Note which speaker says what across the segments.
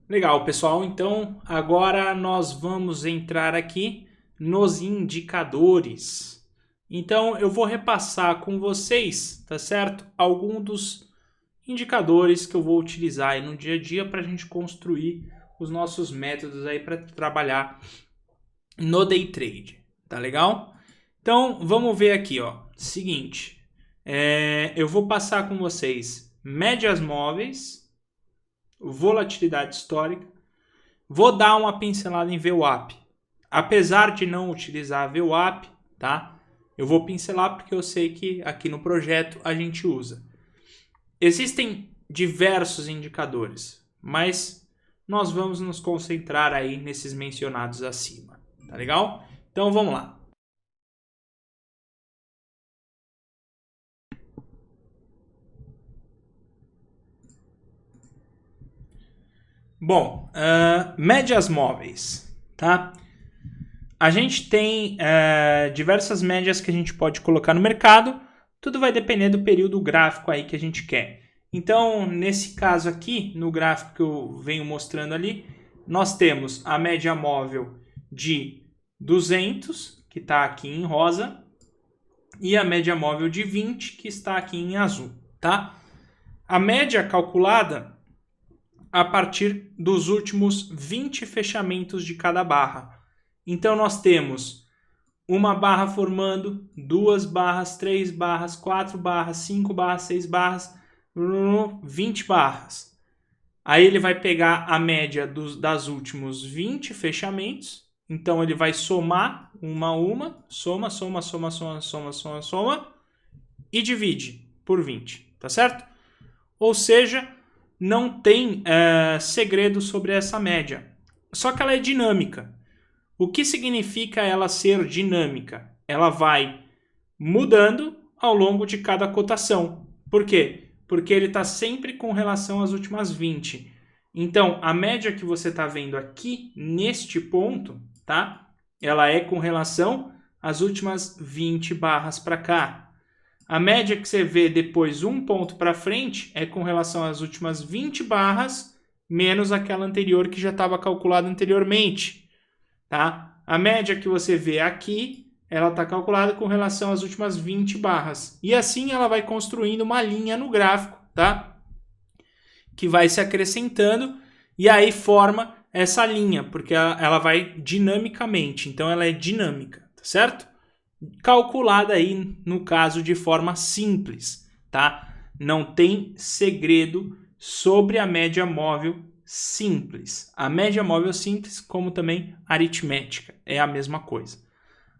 Speaker 1: Legal, pessoal. Então, agora nós vamos entrar aqui nos indicadores. Então, eu vou repassar com vocês, tá certo? Alguns dos indicadores que eu vou utilizar aí no dia a dia para a gente construir os nossos métodos aí para trabalhar no day trade, tá legal? Então, vamos ver aqui, ó. Seguinte, eu vou passar com vocês médias móveis, volatilidade histórica. Vou dar uma pincelada em VWAP. Apesar de não utilizar VWAP, tá? Eu vou pincelar porque eu sei que aqui no projeto a gente usa. Existem diversos indicadores, mas nós vamos nos concentrar aí nesses mencionados acima, tá legal? Então vamos lá. Bom, médias móveis, tá? A gente tem diversas médias que a gente pode colocar no mercado, tudo vai depender do período gráfico aí que a gente quer. Então, nesse caso aqui, no gráfico que eu venho mostrando ali, nós temos a média móvel de 200, que está aqui em rosa, e a média móvel de 20, que está aqui em azul, tá? A média calculada a partir dos últimos 20 fechamentos de cada barra. Então, nós temos uma barra formando, 2 barras, 3 barras, 4 barras, 5 barras, 6 barras, 20 barras. Aí ele vai pegar a média das últimos 20 fechamentos. Então, ele vai somar uma a uma, soma, e divide por 20, tá certo? Ou seja, não tem segredo sobre essa média. Só que ela é dinâmica. O que significa ela ser dinâmica? Ela vai mudando ao longo de cada cotação. Por quê? Porque ele está sempre com relação às últimas 20. Então, a média que você está vendo aqui, neste ponto, tá? Ela é com relação às últimas 20 barras para cá. A média que você vê depois um ponto para frente é com relação às últimas 20 barras menos aquela anterior que já estava calculada anteriormente. Tá? A média que você vê aqui, ela está calculada com relação às últimas 20 barras. E assim ela vai construindo uma linha no gráfico, tá? Que vai se acrescentando e aí forma essa linha, porque ela vai dinamicamente. Então ela é dinâmica, tá certo? Calculada aí, no caso, de forma simples, tá? Não tem segredo sobre a média móvel simples. A média móvel simples, como também aritmética, é a mesma coisa.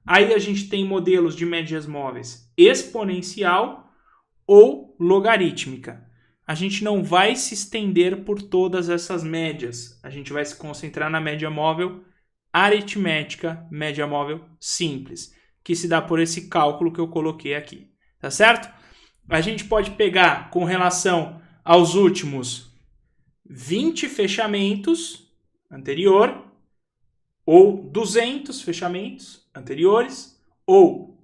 Speaker 1: Aí a gente tem modelos de médias móveis exponencial ou logarítmica. A gente não vai se estender por todas essas médias. A gente vai se concentrar na média móvel aritmética, média móvel simples, que se dá por esse cálculo que eu coloquei aqui, tá certo? A gente pode pegar com relação aos últimos 20 fechamentos anterior, ou 200 fechamentos anteriores, ou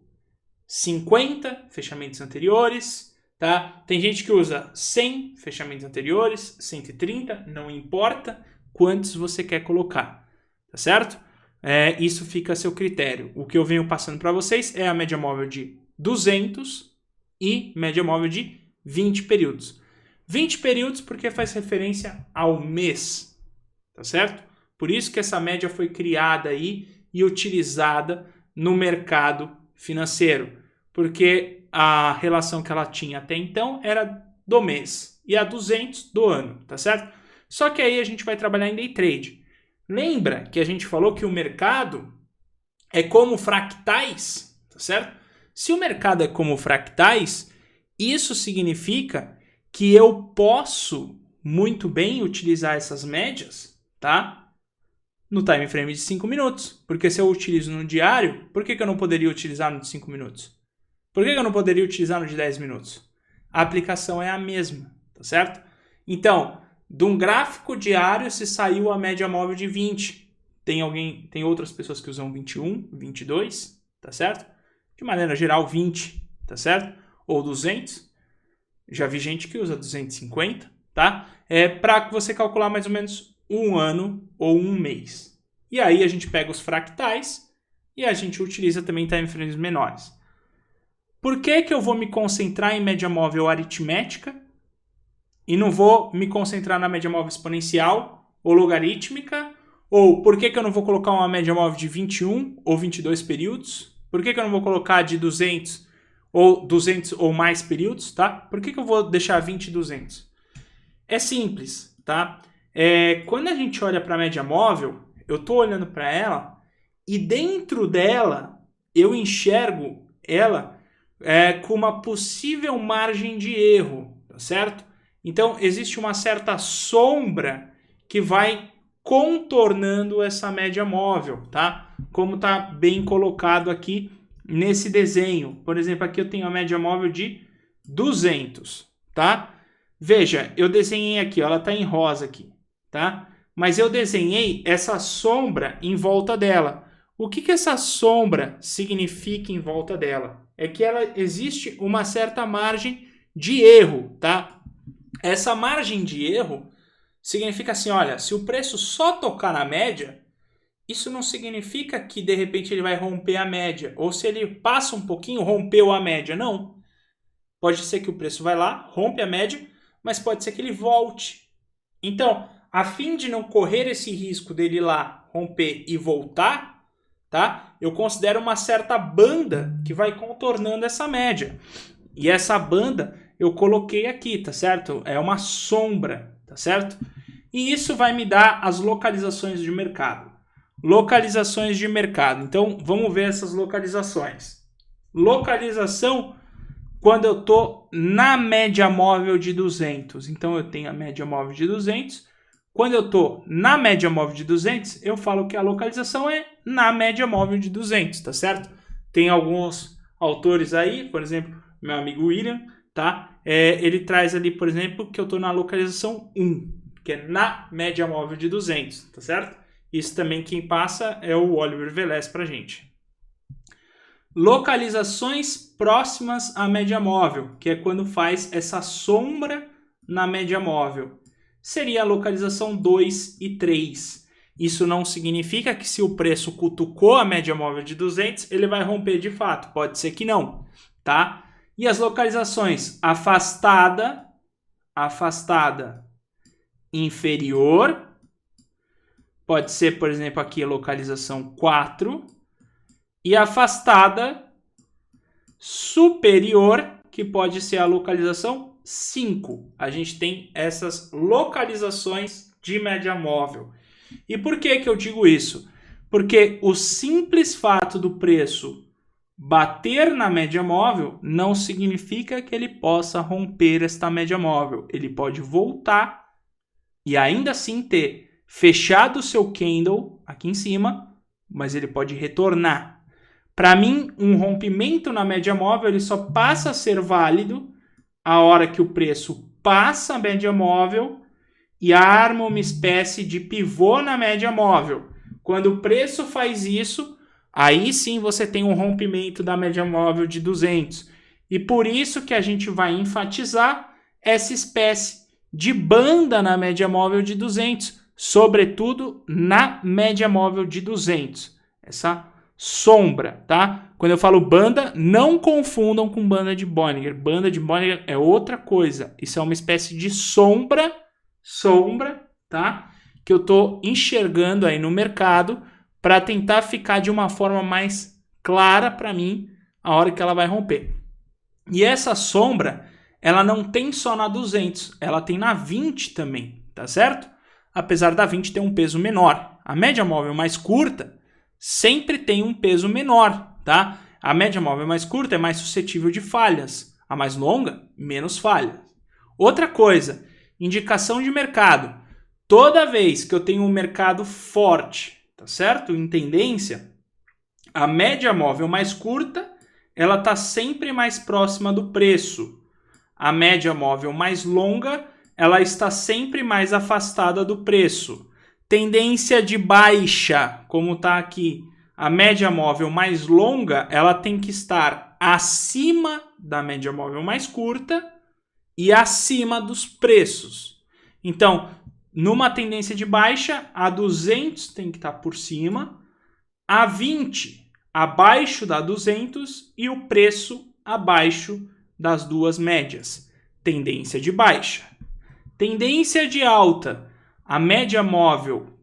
Speaker 1: 50 fechamentos anteriores, tá? Tem gente que usa 100 fechamentos anteriores, 130, não importa quantos você quer colocar, tá certo? Isso fica a seu critério. O que eu venho passando para vocês é a média móvel de 200 e média móvel de 20 períodos. 20 períodos porque faz referência ao mês, tá certo? Por isso que essa média foi criada aí e utilizada no mercado financeiro, porque a relação que ela tinha até então era do mês e a 200 do ano, tá certo? Só que aí a gente vai trabalhar em day trade. Lembra que a gente falou que o mercado é como fractais, tá certo? Se o mercado é como fractais, isso significa que eu posso muito bem utilizar essas médias, tá? No time frame de 5 minutos. Porque se eu utilizo no diário, por que eu não poderia utilizar no de 5 minutos? Por que eu não poderia utilizar no de 10 minutos? A aplicação é a mesma, tá certo? Então, de um gráfico diário se saiu a média móvel de 20. Tem outras pessoas que usam 21, 22, tá certo? De maneira geral, 20, tá certo? Ou 200. Já vi gente que usa 250, tá? Para você calcular mais ou menos um ano ou um mês. E aí a gente pega os fractais e a gente utiliza também time frames menores. Por que eu vou me concentrar em média móvel aritmética e não vou me concentrar na média móvel exponencial ou logarítmica? Ou por que eu não vou colocar uma média móvel de 21 ou 22 períodos? Por que eu não vou colocar de 200 ou mais períodos? Tá? Por que eu vou deixar 20 e 200? É simples, tá? Quando a gente olha para a média móvel, eu estou olhando para ela e dentro dela eu enxergo ela com uma possível margem de erro, tá certo? Então, existe uma certa sombra que vai contornando essa média móvel, tá? Como está bem colocado aqui nesse desenho. Por exemplo, aqui eu tenho a média móvel de 200, tá? Veja, eu desenhei aqui, ó, ela está em rosa aqui, tá? Mas eu desenhei essa sombra em volta dela. O que essa sombra significa em volta dela? É que existe uma certa margem de erro, tá? Essa margem de erro significa assim, olha, se o preço só tocar na média, isso não significa que de repente ele vai romper a média, ou se ele passa um pouquinho, rompeu a média, não. Pode ser que o preço vai lá, rompe a média, mas pode ser que ele volte. Então, a fim de não correr esse risco dele ir lá, romper e voltar, tá? Eu considero uma certa banda que vai contornando essa média. E essa banda eu coloquei aqui, tá certo? É uma sombra, tá certo? E isso vai me dar as localizações de mercado. Localizações de mercado. Então, vamos ver essas localizações. Localização quando eu estou na média móvel de 200. Então, eu tenho a média móvel de 200. Quando eu estou na média móvel de 200, eu falo que a localização é na média móvel de 200, tá certo? Tem alguns autores aí, por exemplo, meu amigo William, tá? Ele traz ali, por exemplo, que eu estou na localização 1, que é na média móvel de 200, tá certo? Isso também quem passa é o Oliver Velez pra gente. Localizações próximas à média móvel, que é quando faz essa sombra na média móvel. Seria a localização 2 e 3. Isso não significa que se o preço cutucou a média móvel de 200, ele vai romper de fato. Pode ser que não, tá? E as localizações afastada, inferior. Pode ser, por exemplo, aqui a localização 4. E afastada superior, que pode ser a localização 5. A gente tem essas localizações de média móvel. E por que eu digo isso? Porque o simples fato do preço bater na média móvel não significa que ele possa romper esta média móvel. Ele pode voltar e ainda assim ter fechado o seu candle aqui em cima, mas ele pode retornar. Para mim, um rompimento na média móvel ele só passa a ser válido a hora que o preço passa a média móvel e arma uma espécie de pivô na média móvel. Quando o preço faz isso, aí sim você tem um rompimento da média móvel de 200. E por isso que a gente vai enfatizar essa espécie de banda na média móvel de 200, sobretudo na média móvel de 200. Essa sombra, tá? Quando eu falo banda, não confundam com banda de Bollinger. Banda de Bollinger é outra coisa. Isso é uma espécie de sombra, tá? Que eu tô enxergando aí no mercado para tentar ficar de uma forma mais clara para mim a hora que ela vai romper. E essa sombra, ela não tem só na 200, ela tem na 20 também, tá certo? Apesar da 20 ter um peso menor. A média móvel mais curta sempre tem um peso menor, tá? A média móvel mais curta é mais suscetível de falhas. A mais longa, menos falhas. Outra coisa, indicação de mercado. Toda vez que eu tenho um mercado forte, tá certo? Em tendência, a média móvel mais curta, ela está sempre mais próxima do preço. A média móvel mais longa, ela está sempre mais afastada do preço. Tendência de baixa, como está aqui, a média móvel mais longa, ela tem que estar acima da média móvel mais curta e acima dos preços. Então, numa tendência de baixa, a 200 tem que estar por cima, a 20 abaixo da 200 e o preço abaixo das duas médias. Tendência de baixa. Tendência de alta, a média móvel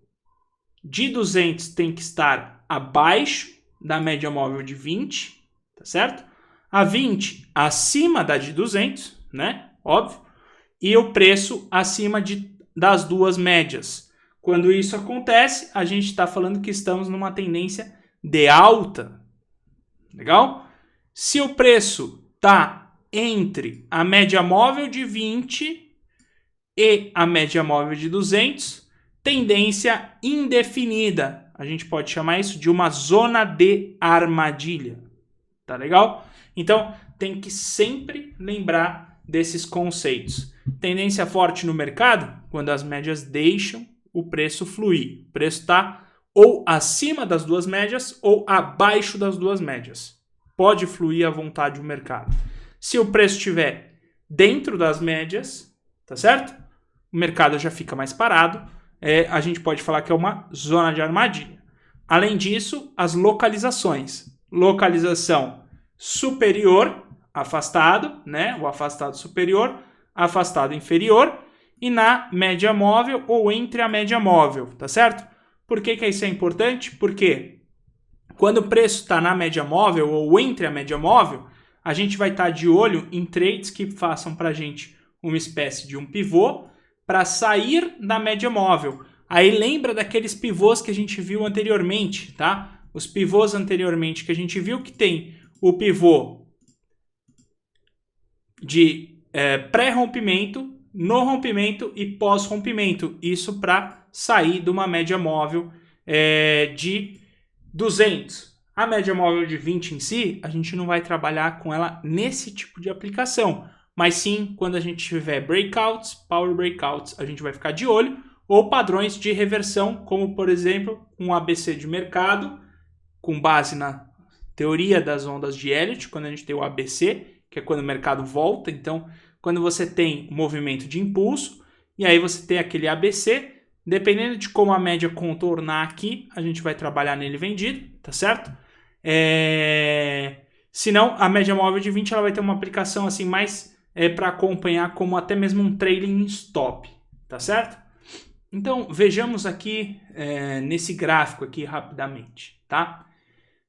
Speaker 1: de 200 tem que estar abaixo da média móvel de 20, tá certo? A 20 acima da de 200, né? Óbvio. E o preço acima das duas médias. Quando isso acontece, a gente está falando que estamos numa tendência de alta. Legal? Se o preço está entre a média móvel de 20 e a média móvel de 200, tendência indefinida. A gente pode chamar isso de uma zona de armadilha. Tá legal? Então, tem que sempre lembrar desses conceitos. Tendência forte no mercado, quando as médias deixam o preço fluir. O preço está ou acima das duas médias ou abaixo das duas médias. Pode fluir à vontade o mercado. Se o preço estiver dentro das médias, tá certo? O mercado já fica mais parado. A gente pode falar que é uma zona de armadilha. Além disso, as localizações. Localização superior, afastado, né? O afastado superior, afastado inferior e na média móvel ou entre a média móvel, tá certo? Por que isso é importante? Porque quando o preço está na média móvel ou entre a média móvel, a gente vai estar de olho em trades que façam para a gente uma espécie de um pivô para sair da média móvel. Aí lembra daqueles pivôs que a gente viu anteriormente, tá? Os pivôs anteriormente que a gente viu que tem o pivô de pré-rompimento, no rompimento e pós-rompimento. Isso para sair de uma média móvel de 200. A média móvel de 20 em si, a gente não vai trabalhar com ela nesse tipo de aplicação. Mas sim, quando a gente tiver breakouts, power breakouts, a gente vai ficar de olho. Ou padrões de reversão, como por exemplo, um ABC de mercado, com base na teoria das ondas de Elliott, quando a gente tem o ABC, que é quando o mercado volta. Então, quando você tem um movimento de impulso, e aí você tem aquele ABC, dependendo de como a média contornar aqui, a gente vai trabalhar nele vendido, tá certo? Se não, a média móvel de 20 ela vai ter uma aplicação assim mais para acompanhar como até mesmo um trailing stop, tá certo? Então, vejamos aqui nesse gráfico aqui rapidamente, tá?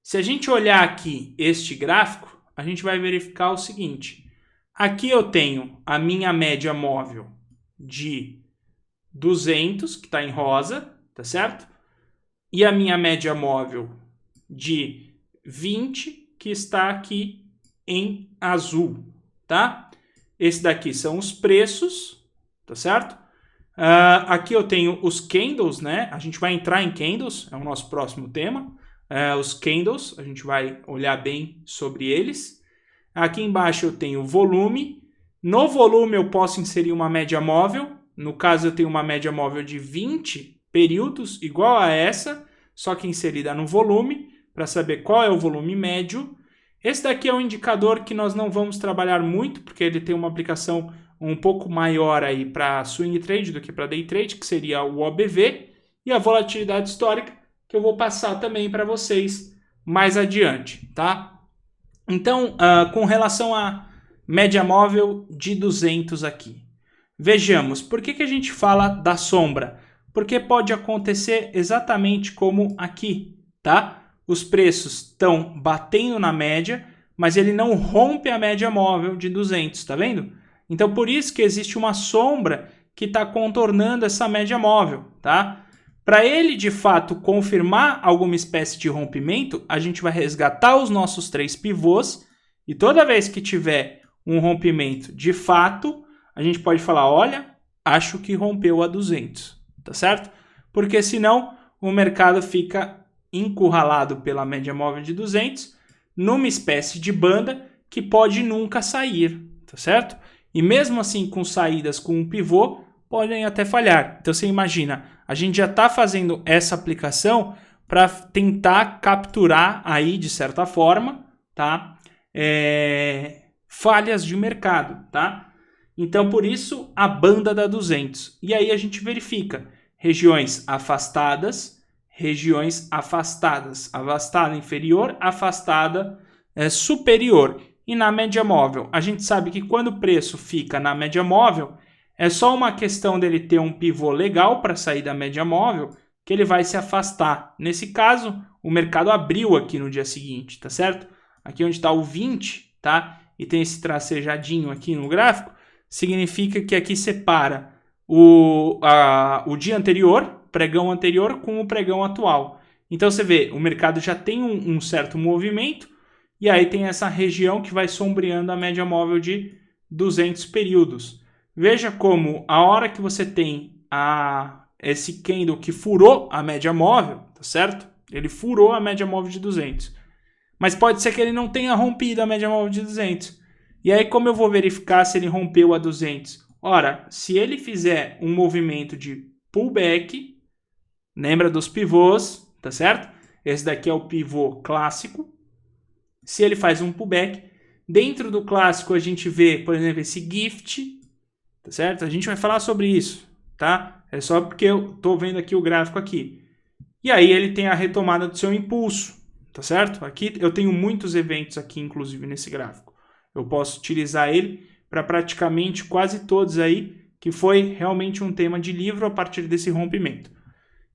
Speaker 1: Se a gente olhar aqui este gráfico, a gente vai verificar o seguinte. Aqui eu tenho a minha média móvel de 200, que está em rosa, tá certo? E a minha média móvel de 20, que está aqui em azul, tá? Esse daqui são os preços, tá certo? Aqui eu tenho os candles, né? A gente vai entrar em candles, é o nosso próximo tema. Os candles, a gente vai olhar bem sobre eles. Aqui embaixo eu tenho o volume. No volume eu posso inserir uma média móvel. No caso eu tenho uma média móvel de 20 períodos, igual a essa, só que inserida no volume, para saber qual é o volume médio. Esse daqui é um indicador que nós não vamos trabalhar muito, porque ele tem uma aplicação um pouco maior aí para swing trade do que para day trade, que seria o OBV, e a volatilidade histórica, que eu vou passar também para vocês mais adiante, tá? Então, com relação à média móvel de 200 aqui, vejamos, por que a gente fala da sombra? Porque pode acontecer exatamente como aqui, tá? Os preços estão batendo na média, mas ele não rompe a média móvel de 200, tá vendo? Então, por isso que existe uma sombra que está contornando essa média móvel, tá? Para ele, de fato, confirmar alguma espécie de rompimento, a gente vai resgatar os nossos 3 pivôs e toda vez que tiver um rompimento de fato, a gente pode falar, olha, acho que rompeu a 200, tá certo? Porque senão o mercado fica encurralado pela média móvel de 200 numa espécie de banda que pode nunca sair, tá certo? E mesmo assim, com saídas com um pivô, podem até falhar. Então, você imagina, a gente já está fazendo essa aplicação para tentar capturar aí, de certa forma, tá? Falhas de mercado, tá? Então, por isso, a banda dá 200. E aí a gente verifica regiões afastadas, afastada inferior, afastada superior. E na média móvel, a gente sabe que quando o preço fica na média móvel, é só uma questão dele ter um pivô legal para sair da média móvel, que ele vai se afastar. Nesse caso, o mercado abriu aqui no dia seguinte, tá certo? Aqui onde está o 20, tá? E tem esse tracejadinho aqui no gráfico, significa que aqui separa o dia anterior, pregão anterior, com o pregão atual. Então você vê, o mercado já tem um certo movimento, e aí tem essa região que vai sombreando a média móvel de 200 períodos. Veja como a hora que você tem esse candle que furou a média móvel, tá certo? Ele furou a média móvel de 200. Mas pode ser que ele não tenha rompido a média móvel de 200. E aí como eu vou verificar se ele rompeu a 200? Ora, se ele fizer um movimento de pullback, lembra dos pivôs, tá certo? Esse daqui é o pivô clássico. Se ele faz um pullback, dentro do clássico a gente vê, por exemplo, esse gift, tá certo? A gente vai falar sobre isso, tá? É só porque eu tô vendo aqui o gráfico aqui. E aí ele tem a retomada do seu impulso, tá certo? Aqui eu tenho muitos eventos aqui, inclusive, nesse gráfico. Eu posso utilizar ele para praticamente quase todos aí, que foi realmente um tema de livro a partir desse rompimento.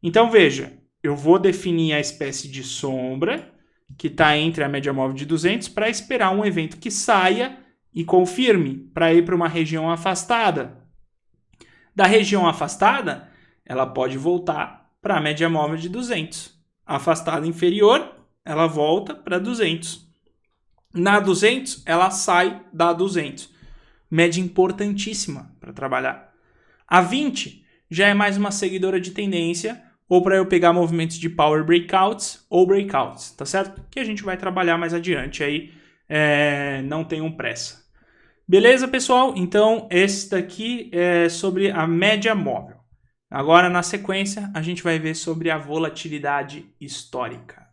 Speaker 1: Então, veja, eu vou definir a espécie de sombra que está entre a média móvel de 200 para esperar um evento que saia e confirme para ir para uma região afastada. Da região afastada, ela pode voltar para a média móvel de 200. Afastada inferior, ela volta para 200. Na 200, ela sai da 200. Média importantíssima para trabalhar. A 20 já é mais uma seguidora de tendência, ou para eu pegar movimentos de power breakouts ou breakouts, tá certo? Que a gente vai trabalhar mais adiante aí, não tenham pressa. Beleza, pessoal? Então, esse daqui é sobre a média móvel. Agora, na sequência, a gente vai ver sobre a volatilidade histórica.